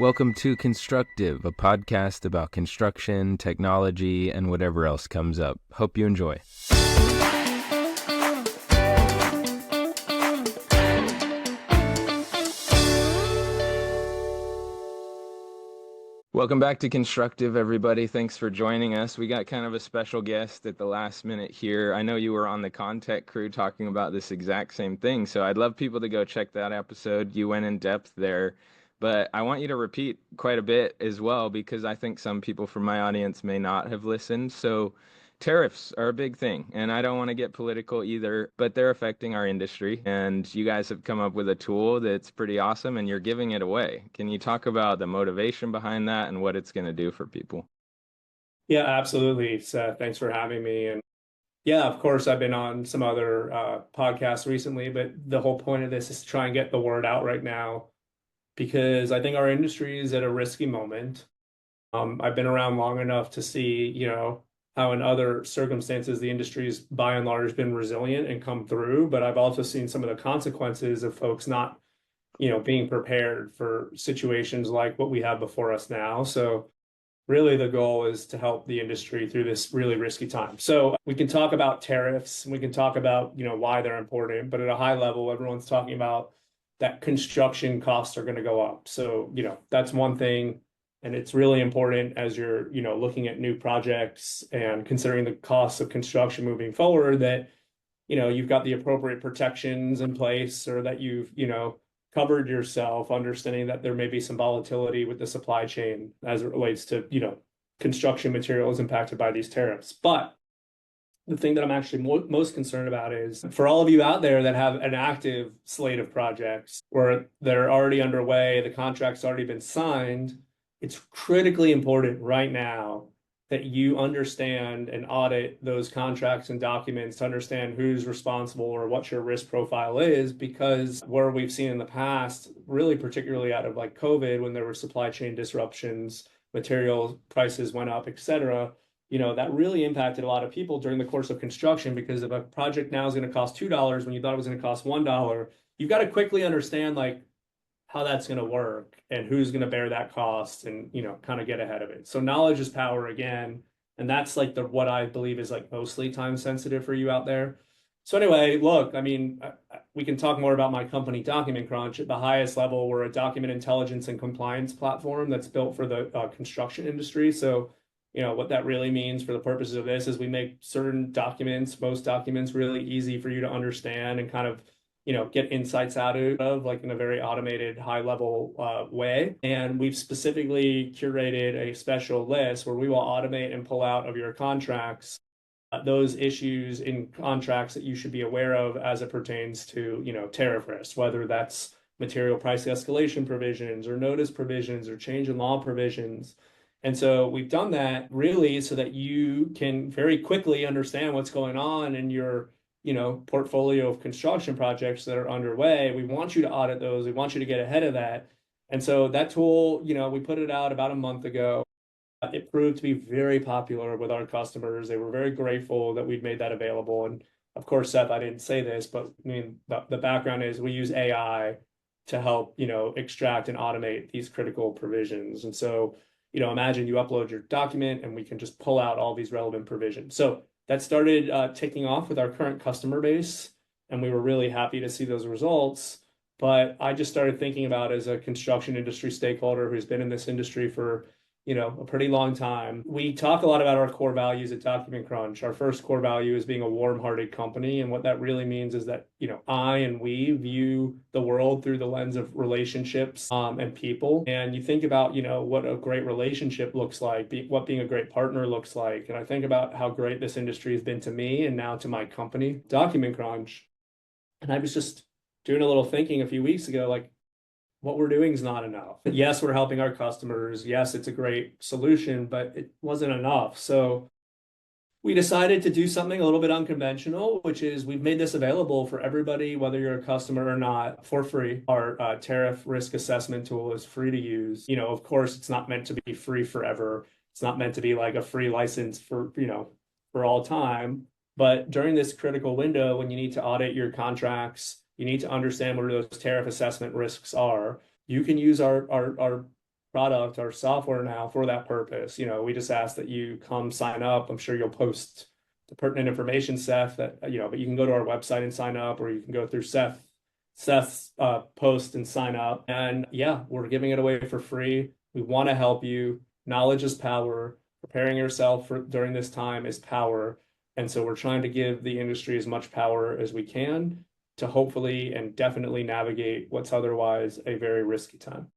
Welcome to Constructive, a podcast about construction, technology, and whatever else comes up. Hope you enjoy. Welcome back to Constructive, everybody. Thanks for joining us. We got kind of a special guest at the last minute here. I know you were on the Contact crew talking about this exact same thing, so I'd love people to go check that episode. You went in depth there, but I want you to repeat quite a bit as well, because I think some people from my audience may not have listened. So tariffs are a big thing, and I don't want to get political either, but they're affecting our industry, and you guys have come up with a tool that's pretty awesome, and you're giving it away. Can you talk about the motivation behind that and what it's going to do for people? Yeah, absolutely, Seth. Thanks for having me. And yeah, of course, I've been on some other podcasts recently, but the whole point of this is to try and get the word out right now because I think our industry is at a risky moment. I've been around long enough to see, how in other circumstances the industry's by and large been resilient and come through, but I've also seen some of the consequences of folks not, being prepared for situations like what we have before us now. So really the goal is to help the industry through this really risky time. So we can talk about tariffs and we can talk about, why they're important, but at a high level, everyone's talking about that construction costs are going to go up. So, that's one thing. And it's really important as you're, looking at new projects and considering the costs of construction moving forward that, you've got the appropriate protections in place or that you've, covered yourself, understanding that there may be some volatility with the supply chain as it relates to, construction materials impacted by these tariffs. But the thing that I'm actually most concerned about is for all of you out there that have an active slate of projects where they're already underway, the contract's already been signed, it's critically important right now that you understand and audit those contracts and documents to understand who's responsible or what your risk profile is, because where we've seen in the past, really particularly out of like COVID, when there were supply chain disruptions, material prices went up, et cetera, that really impacted a lot of people during the course of construction, because if a project now is going to cost $2 when you thought it was going to cost $1, you've got to quickly understand like how that's going to work and who's going to bear that cost and, kind of get ahead of it. So knowledge is power again. And that's like what I believe is like mostly time sensitive for you out there. So anyway, look, I mean, we can talk more about my company, Document Crunch. At the highest level, we're a document intelligence and compliance platform that's built for the construction industry. So, what that really means for the purposes of this is we make certain documents, most documents, really easy for you to understand and kind of get insights out of like in a very automated high level way. And we've specifically curated a special list where we will automate and pull out of your contracts those issues in contracts that you should be aware of as it pertains to, tariff risk, whether that's material price escalation provisions or notice provisions or change in law provisions. And so we've done that really so that you can very quickly understand what's going on in your portfolio of construction projects that are underway. We want you to audit those. We want you to get ahead of that. And so that tool, we put it out about a month ago. It proved to be very popular with our customers. They were very grateful that we'd made that available. And of course, Seth, I didn't say this, but I mean, the background is we use AI to help, extract and automate these critical provisions. And so, imagine you upload your document and we can just pull out all these relevant provisions. So that started taking off with our current customer base, and we were really happy to see those results. But I just started thinking about, as a construction industry stakeholder who's been in this industry for, a pretty long time. We talk a lot about our core values at Document Crunch. Our first core value is being a warm-hearted company. And what that really means is that, I and we view the world through the lens of relationships and people. And you think about, what a great relationship looks like, what being a great partner looks like. And I think about how great this industry has been to me and now to my company, Document Crunch. And I was just doing a little thinking a few weeks ago, like, what we're doing is not enough. Yes, we're helping our customers. Yes, it's a great solution, but it wasn't enough. So we decided to do something a little bit unconventional, which is we've made this available for everybody, whether you're a customer or not, for free. Our tariff risk assessment tool is free to use. Of course, it's not meant to be free forever. It's not meant to be like a free license for, for all time. But during this critical window, when you need to audit your contracts, you need to understand what those tariff assessment risks are. You can use our product or software now for that purpose. We just ask that you come sign up. I'm sure you'll post the pertinent information, Seth, but you can go to our website and sign up, or you can go through Seth's post and sign up. And yeah, we're giving it away for free. We want to help you. Knowledge is power. Preparing yourself for during this time is power. And so we're trying to give the industry as much power as we can to hopefully and definitely navigate what's otherwise a very risky time.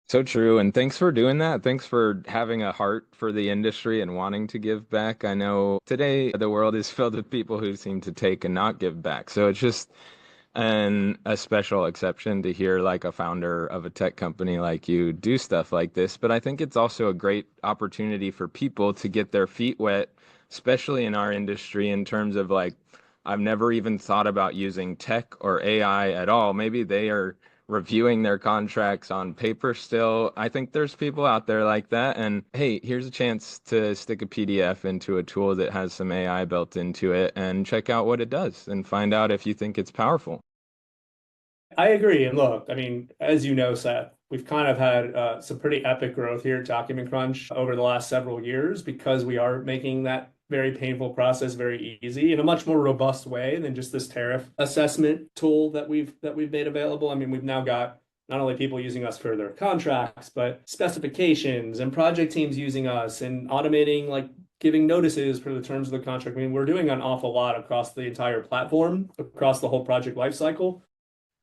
So true. And thanks for doing that. Thanks for having a heart for the industry and wanting to give back. I know today the world is filled with people who seem to take and not give back. So it's just a special exception to hear like a founder of a tech company like you do stuff like this. But I think it's also a great opportunity for people to get their feet wet, especially in our industry, in terms of like, I've never even thought about using tech or AI at all. Maybe they are reviewing their contracts on paper still. I think there's people out there like that. And hey, here's a chance to stick a PDF into a tool that has some AI built into it and check out what it does and find out if you think it's powerful. I agree. And look, I mean, as you know, Seth, we've kind of had some pretty epic growth here at Document Crunch over the last several years because we are making that very painful process very easy in a much more robust way than just this tariff assessment tool that we've made available. I mean, we've now got not only people using us for their contracts, but specifications and project teams using us and automating like giving notices for the terms of the contract. I mean, we're doing an awful lot across the entire platform, across the whole project lifecycle.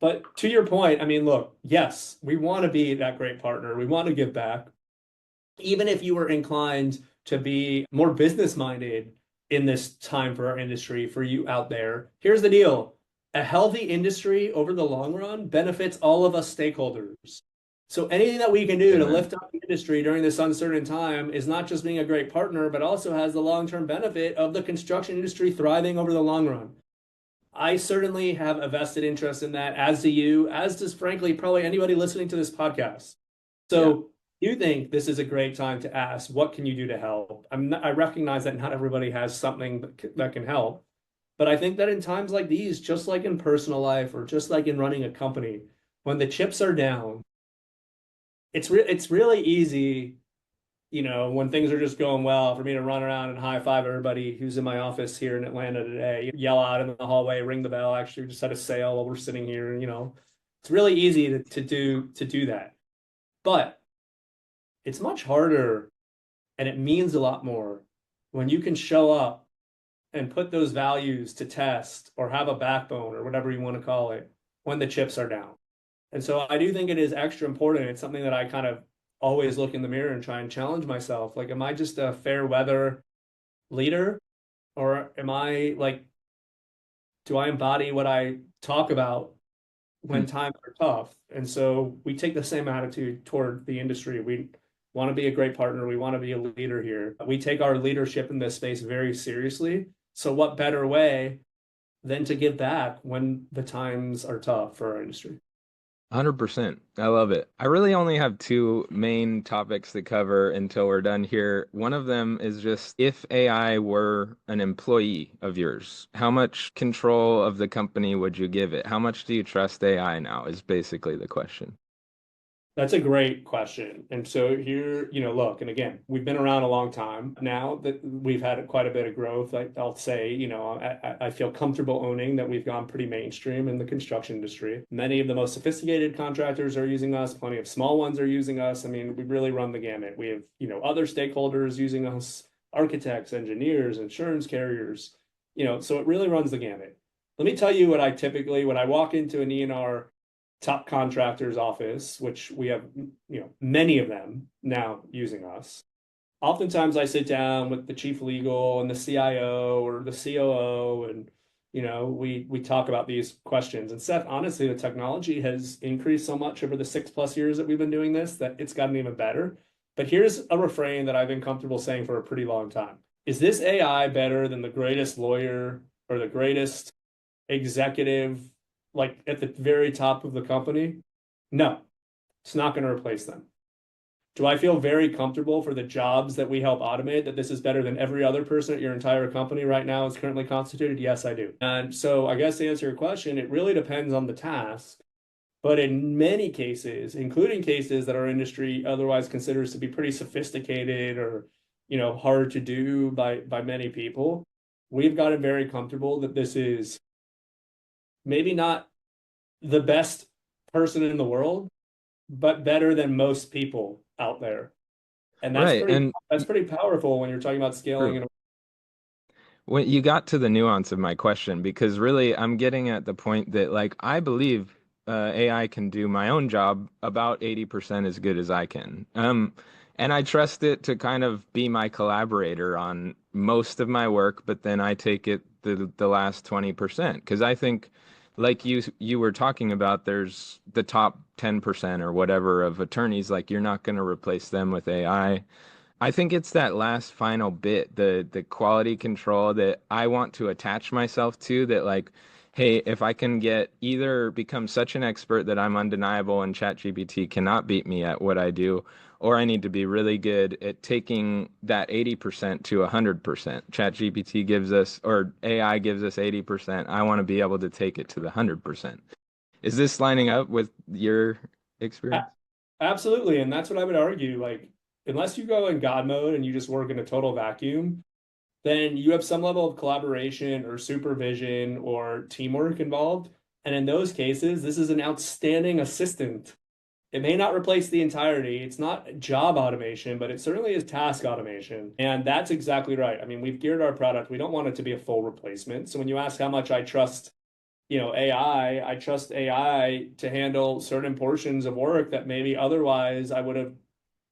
But to your point, I mean, look, yes, we want to be that great partner. We want to give back. Even if you were inclined to be more business minded in this time for our industry, for you out there, here's the deal. A healthy industry over the long run benefits all of us stakeholders. So anything that we can do to Amen. lift up the industry during this uncertain time is not just being a great partner, but also has the long-term benefit of the construction industry thriving over the long run. I certainly have a vested interest in that, as do you, as does frankly probably anybody listening to this podcast. Yeah. So you think this is a great time to ask, what can you do to help? I recognize that not everybody has something that can help, but I think that in times like these, just like in personal life or just like in running a company, when the chips are down, it's really easy, when things are just going well, for me to run around and high five everybody who's in my office here in Atlanta today, yell out in the hallway, ring the bell. Actually, we just had a sale while we're sitting here. It's really easy to do that. But it's much harder and it means a lot more when you can show up and put those values to test or have a backbone or whatever you want to call it when the chips are down. And so I do think it is extra important. It's something that I kind of always look in the mirror and try and challenge myself. Like, am I just a fair weather leader? Or am I like, do I embody what I talk about Hmm. when times are tough? And so we take the same attitude toward the industry. We want to be a great partner. We want to be a leader here. We take our leadership in this space very seriously. So what better way than to give back when the times are tough for our industry? 100%. I love it. I really only have two main topics to cover until we're done here. One of them is just if AI were an employee of yours, how much control of the company would you give it? How much do you trust AI now, is basically the question. That's a great question. And so here, look, and again, we've been around a long time now that we've had quite a bit of growth. I'll say, I feel comfortable owning that we've gone pretty mainstream in the construction industry. Many of the most sophisticated contractors are using us. Plenty of small ones are using us. I mean, we really run the gamut. We have, other stakeholders using us, architects, engineers, insurance carriers, so it really runs the gamut. Let me tell you what I typically, when I walk into an E&R top contractor's office, which we have, many of them now using us. Oftentimes I sit down with the chief legal and the CIO or the COO and we talk about these questions. And Seth, honestly, the technology has increased so much over the 6+ years that we've been doing this that it's gotten even better. But here's a refrain that I've been comfortable saying for a pretty long time. Is this AI better than the greatest lawyer or the greatest executive, like at the very top of the company? No, it's not going to replace them. Do I feel very comfortable for the jobs that we help automate that this is better than every other person at your entire company right now is currently constituted? Yes, I do. And so I guess to answer your question, it really depends on the task. But in many cases, including cases that our industry otherwise considers to be pretty sophisticated or, hard to do by many people, we've gotten very comfortable that this is maybe not the best person in the world, but better than most people out there. And that's Right. pretty And that's pretty powerful when you're talking about scaling true. and When you got to the nuance of my question, because really I'm getting at the point that like I believe AI can do my own job about 80% as good as I can. And I trust it to kind of be my collaborator on most of my work, but then I take it the last 20%. Because I think like you were talking about, there's the top 10% or whatever of attorneys, like you're not going to replace them with AI. I think it's that last final bit, the quality control that I want to attach myself to that like, hey, if I can get either become such an expert that I'm undeniable and ChatGPT cannot beat me at what I do, or I need to be really good at taking that 80% to 100%. ChatGPT gives us, or AI gives us 80%. I want to be able to take it to the 100%. Is this lining up with your experience? absolutely. And that's what I would argue. Like, unless you go in God mode and you just work in a total vacuum, then you have some level of collaboration or supervision or teamwork involved. And in those cases, this is an outstanding assistant. It may not replace the entirety. It's not job automation, but it certainly is task automation. And that's exactly right. I mean, we've geared our product. We don't want it to be a full replacement. So when you ask how much I trust, AI, I trust AI to handle certain portions of work that maybe otherwise I would have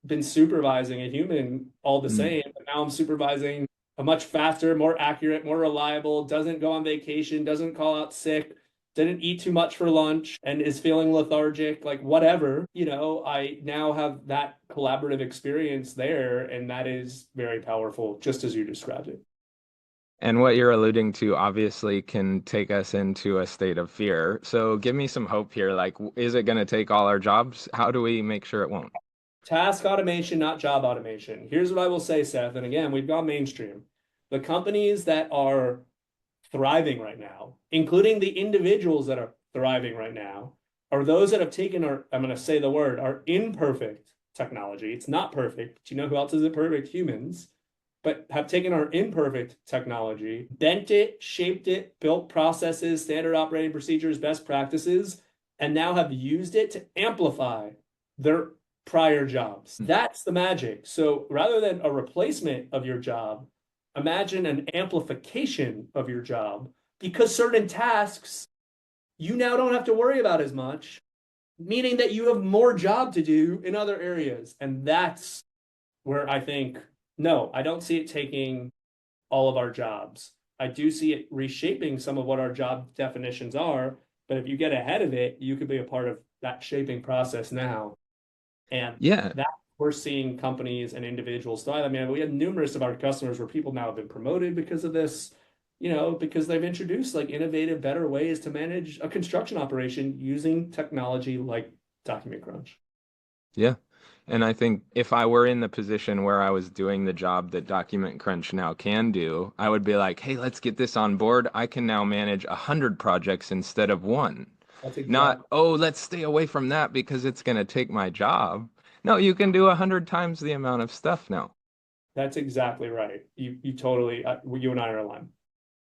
been supervising a human all the Mm. same, but now I'm supervising a much faster, more accurate, more reliable, doesn't go on vacation, doesn't call out sick, didn't eat too much for lunch, and is feeling lethargic, like whatever, I now have that collaborative experience there, and that is very powerful, just as you described it. And what you're alluding to obviously can take us into a state of fear. So give me some hope here. Like, is it going to take all our jobs? How do we make sure it won't? Task automation, not job automation. Here's what I will say, Seth, and again, we've gone mainstream. The companies that are thriving right now, including the individuals that are thriving right now, are those that have taken our, I'm going to say the word, our imperfect technology. It's not perfect, but you know who else is imperfect? Humans, but have taken our imperfect technology, bent it, shaped it, built processes, standard operating procedures, best practices, and now have used it to amplify their prior jobs. That's the magic. So rather than a replacement of your job, imagine an amplification of your job because certain tasks you now don't have to worry about as much, meaning that you have more job to do in other areas. And that's where I think, no, I don't see it taking all of our jobs. I do see it reshaping some of what our job definitions are. But if you get ahead of it, you could be a part of that shaping process now. And Yeah. that we're seeing companies and individuals thrive. I mean, we have numerous of our customers where people now have been promoted because of this, because they've introduced like innovative, better ways to manage a construction operation using technology like Document Crunch. Yeah. And I think if I were in the position where I was doing the job that Document Crunch now can do, I would be like, hey, let's get this on board. I can now manage 100 projects instead of one. That's Not, exactly oh, let's stay away from that because it's going to take my job. No, you can do 100 times the amount of stuff now. that's exactly right. You totally you and I are aligned.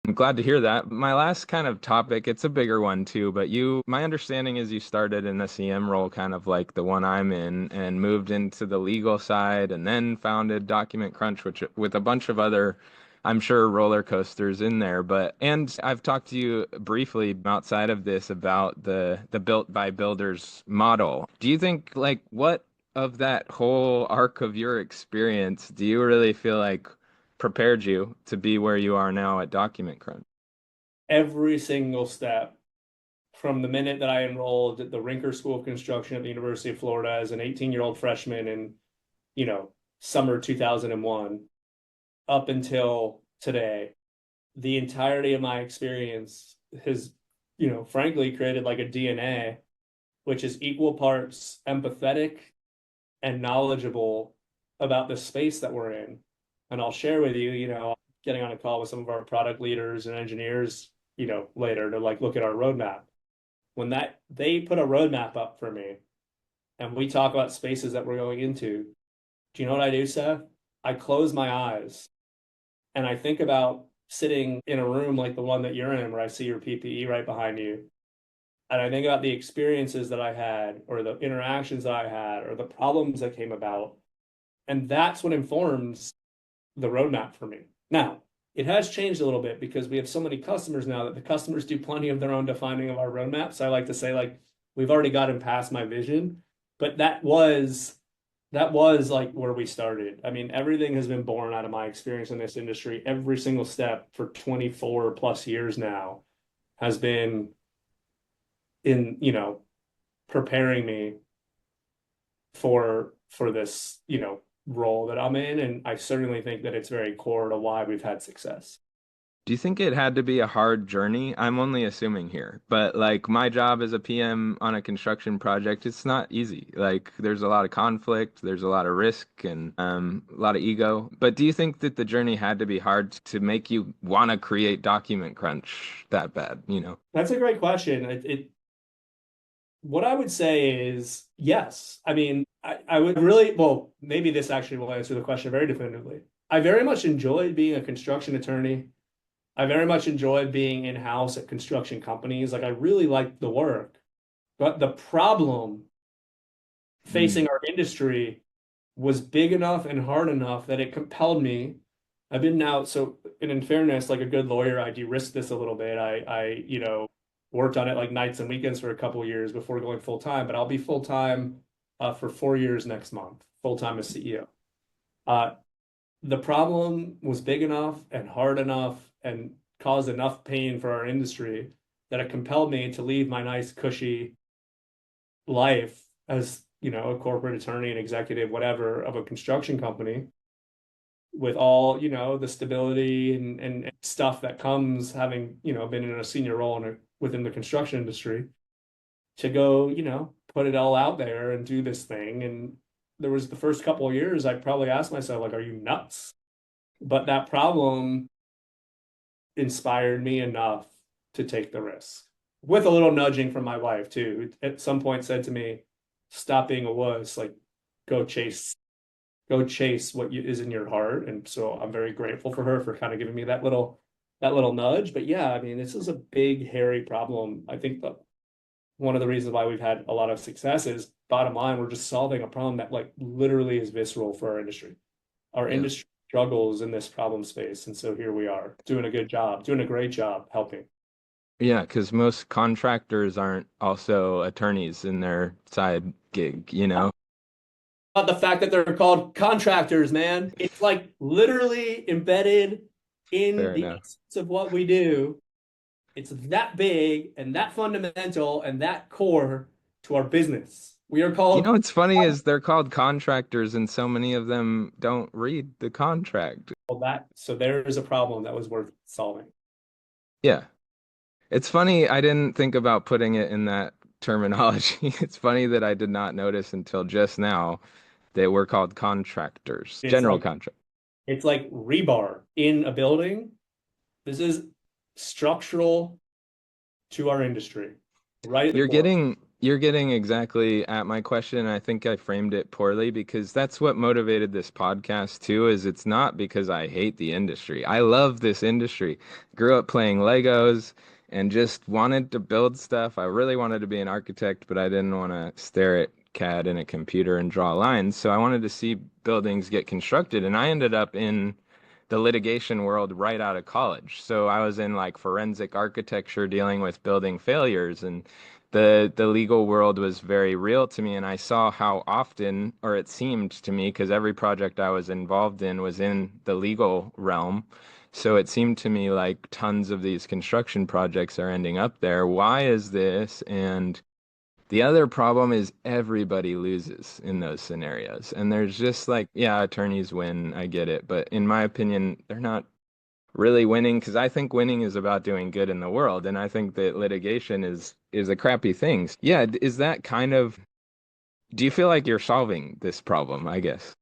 I'm glad to hear that. My last kind of topic, it's a bigger one too, but my understanding is you started in the CM role, kind of like the one I'm in, and moved into the legal side and then founded Document Crunch, which with a bunch of other, I'm sure, roller coasters in there. And I've talked to you briefly outside of this about the built by builders model. Do you think like what of that whole arc of your experience do you really feel like prepared you to be where you are now at Document Crunch? Every single step from the minute that I enrolled at the Rinker School of Construction at the University of Florida as an 18-year-old freshman in, you know, summer 2001 up until today, the entirety of my experience has, frankly created like a DNA, which is equal parts empathetic and knowledgeable about the space that we're in. And I'll share with you, getting on a call with some of our product leaders and engineers, later to like look at our roadmap. when that they put a roadmap up for me and we talk about spaces that we're going into, do you know what I do, Seth? I close my eyes and I think about sitting in a room like the one that you're in, where I see your PPE right behind you. And I think about the experiences that I had, or the interactions that I had, or the problems that came about. And that's what informs the roadmap for me. Now, it has changed a little bit because we have so many customers now that the customers do plenty of their own defining of our roadmap. So I like to say, like, we've already gotten past my vision, but that was like where we started. I mean, everything has been born out of my experience in this industry. Every single step for 24 plus years now has been in, preparing me for this, role that I'm in. And I certainly think that it's very core to why we've had success. Do you think it had to be a hard journey? I'm only assuming here, but like my job as a PM on a construction project, it's not easy. Like there's a lot of conflict, there's a lot of risk and a lot of ego. But do you think that the journey had to be hard to make you want to create document crunch that bad, you know? That's a great question. What I would say is yes. I mean, I would really, well, maybe this actually will answer the question very definitively. I very much enjoyed being a construction attorney. I very much enjoyed being in-house at construction companies. Like I really liked the work. But the problem Mm. facing our industry was big enough and hard enough that it compelled me. I've been now, so and in fairness, like a good lawyer, I de-risked this a little bit. I worked on it like nights and weekends for a couple of years before going full time, but I'll be full time for 4 years next month, full time as CEO. Uh, the problem was big enough and hard enough and caused enough pain for our industry that it compelled me to leave my nice, cushy life as, a corporate attorney and executive, whatever, of a construction company with all, the stability and stuff that comes having, been in a senior role within the construction industry to go, put it all out there and do this thing. And there was the first couple of years, I probably asked myself, like, are you nuts? But that problem inspired me enough to take the risk with a little nudging from my wife too. At some point said to me, stop being a wuss, like go chase, go chase what is in your heart. And so I'm very grateful for her for kind of giving me that little nudge. But yeah, I mean, this is a big, hairy problem. I think that one of the reasons why we've had a lot of success is bottom line, we're just solving a problem that like literally is visceral for our industry. Our Yeah. industry struggles in this problem space. And so here we are doing a good job, doing a great job helping. Yeah, because most contractors aren't also attorneys in their side gig, you know? But the fact that they're called contractors, man, it's like literally embedded in Fair the enough. essence of what we do. It's that big and that fundamental and that core to our business. We are You know called, what's funny is they're called contractors and so many of them don't read the contract. well, that. So there is a problem that was worth solving. Yeah. It's funny, I didn't think about putting it in that terminology. It's funny that I did not notice until just now that we're called contractors, It's general like contract. it's like rebar in a building. This is structural to our industry, right at the core. You're getting exactly at my question. I think I framed it poorly because that's what motivated this podcast too, is it's not because I hate the industry. I love this industry. Grew up playing Legos and just wanted to build stuff. I really wanted to be an architect, but I didn't want to stare at CAD in a computer and draw lines. So I wanted to see buildings get constructed, and I ended up in the litigation world right out of college. So I was in like forensic architecture dealing with building failures, and the legal world was very real to me, and I saw how often, or it seemed to me, because every project I was involved in was in the legal realm. So it seemed to me like tons of these construction projects are ending up there. Why is this? And the other problem is everybody loses in those scenarios. And there's just like, yeah, attorneys win, I get it. But in my opinion, they're not really winning because I think winning is about doing good in the world. And I think that litigation is a crappy thing. Yeah, is that kind of, do you feel like you're solving this problem, I guess?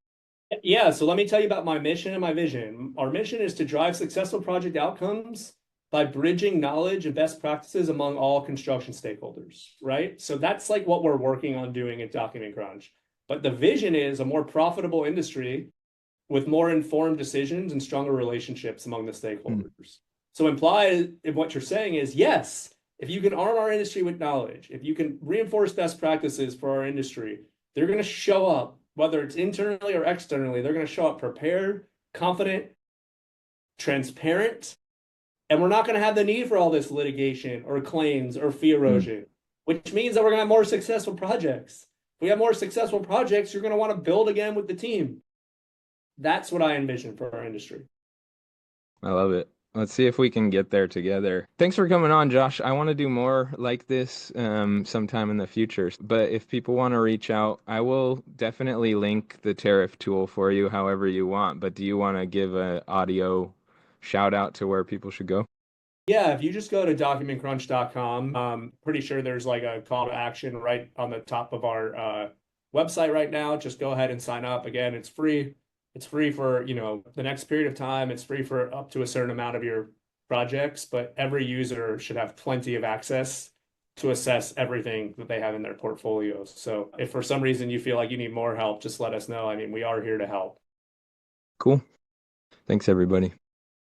Yeah, so let me tell you about my mission and my vision. Our mission is to drive successful project outcomes by bridging knowledge and best practices among all construction stakeholders, right? So that's like what we're working on doing at Document Crunch. But the vision is a more profitable industry with more informed decisions and stronger relationships among the Hmm. stakeholders. So implied in what you're saying is yes, if you can arm our industry with knowledge, if you can reinforce best practices for our industry, they're going to show up, whether it's internally or externally, they're going to show up prepared, confident, transparent, and we're not going to have the need for all this litigation or claims or fee Hmm. erosion, which means that we're going to have more successful projects. If we have more successful projects, you're going to want to build again with the team. That's what I envision for our industry. I love it. Let's see if we can get there together. Thanks for coming on, Josh. I want to do more like this sometime in the future. But if people want to reach out, I will definitely link the tariff tool for you however you want. But do you want to give a audio shout out to where people should go? Yeah, if you just go to documentcrunch.com, pretty sure there's like a call to action right on the top of our website right now. Just go ahead and sign up. Again, it's free. It's free for, the next period of time. It's free for up to a certain amount of your projects, but every user should have plenty of access to assess everything that they have in their portfolios. So if for some reason you feel like you need more help, just let us know. I mean, we are here to help. Cool. Thanks, everybody.